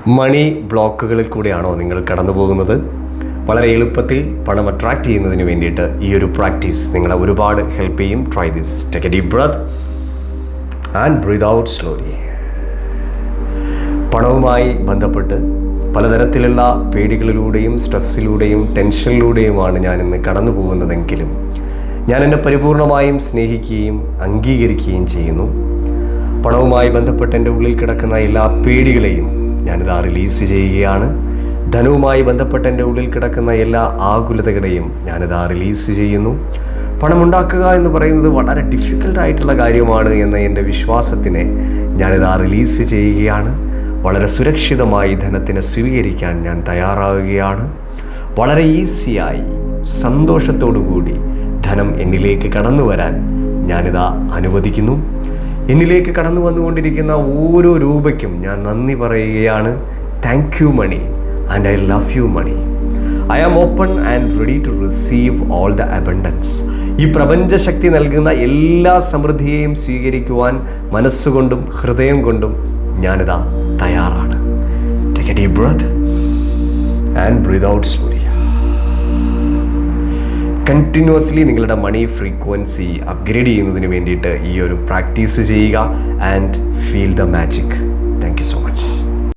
മണി ബ്ലോക്കുകളിൽ കൂടെയാണോ നിങ്ങൾ കടന്നു പോകുന്നത്? വളരെ എളുപ്പത്തിൽ പണം അട്രാക്റ്റ് ചെയ്യുന്നതിന് വേണ്ടിയിട്ട് ഈ ഒരു പ്രാക്ടീസ് നിങ്ങളെ ഒരുപാട് ഹെൽപ്പ് ചെയ്യും. Try this. Take A deep breath and breath out slowly. പണവുമായി ബന്ധപ്പെട്ട് പലതരത്തിലുള്ള പേടികളിലൂടെയും സ്ട്രെസ്സിലൂടെയും ടെൻഷനിലൂടെയുമാണ് ഞാൻ ഇന്ന് കടന്നു പോകുന്നതെങ്കിലും ഞാൻ എന്നെ പരിപൂർണമായും സ്നേഹിക്കുകയും അംഗീകരിക്കുകയും ചെയ്യുന്നു. പണവുമായി ബന്ധപ്പെട്ട് എൻ്റെ ഉള്ളിൽ കിടക്കുന്ന എല്ലാ പേടികളെയും ഞാനിതാ റിലീസ് ചെയ്യുകയാണ്. ധനവുമായി ബന്ധപ്പെട്ട് എൻ്റെ ഉള്ളിൽ കിടക്കുന്ന എല്ലാ ആകുലതകളെയും ഞാനിതാ റിലീസ് ചെയ്യുന്നു. പണമുണ്ടാക്കുക എന്ന് പറയുന്നത് വളരെ ഡിഫിക്കൽട്ടായിട്ടുള്ള കാര്യമാണ് എന്ന എൻ്റെ വിശ്വാസത്തിനെ ഞാനിതാ റിലീസ് ചെയ്യുകയാണ്. വളരെ സുരക്ഷിതമായി ധനത്തിനെ സ്വീകരിക്കാൻ ഞാൻ തയ്യാറാവുകയാണ്. വളരെ ഈസിയായി സന്തോഷത്തോടു കൂടി ധനം എന്നിലേക്ക് കടന്നു വരാൻ ഞാനിതാ അനുവദിക്കുന്നു. എന്നിലേക്ക് കടന്നു വന്നുകൊണ്ടിരിക്കുന്ന ഓരോ രൂപയ്ക്കും ഞാൻ നന്ദി പറയുകയാണ്. Thank you money and I love you money. I am open and ready to receive all the abundance. ഈ പ്രപഞ്ചശക്തി നൽകുന്ന എല്ലാ സമൃദ്ധിയെയും സ്വീകരിക്കുവാൻ മനസ്സുകൊണ്ടും ഹൃദയം കൊണ്ടും ഞാനിതാ തയ്യാറാണ്. Take A deep breath and breath out slowly. Continuously നിങ്ങളുടെ മണി ഫ്രീക്വൻസി അപ്ഗ്രേഡ് ചെയ്യുന്നതിന് വേണ്ടിയിട്ട് ഈ ഒരു പ്രാക്ടീസ് ചെയ്യുക and feel the magic. Thank you so much.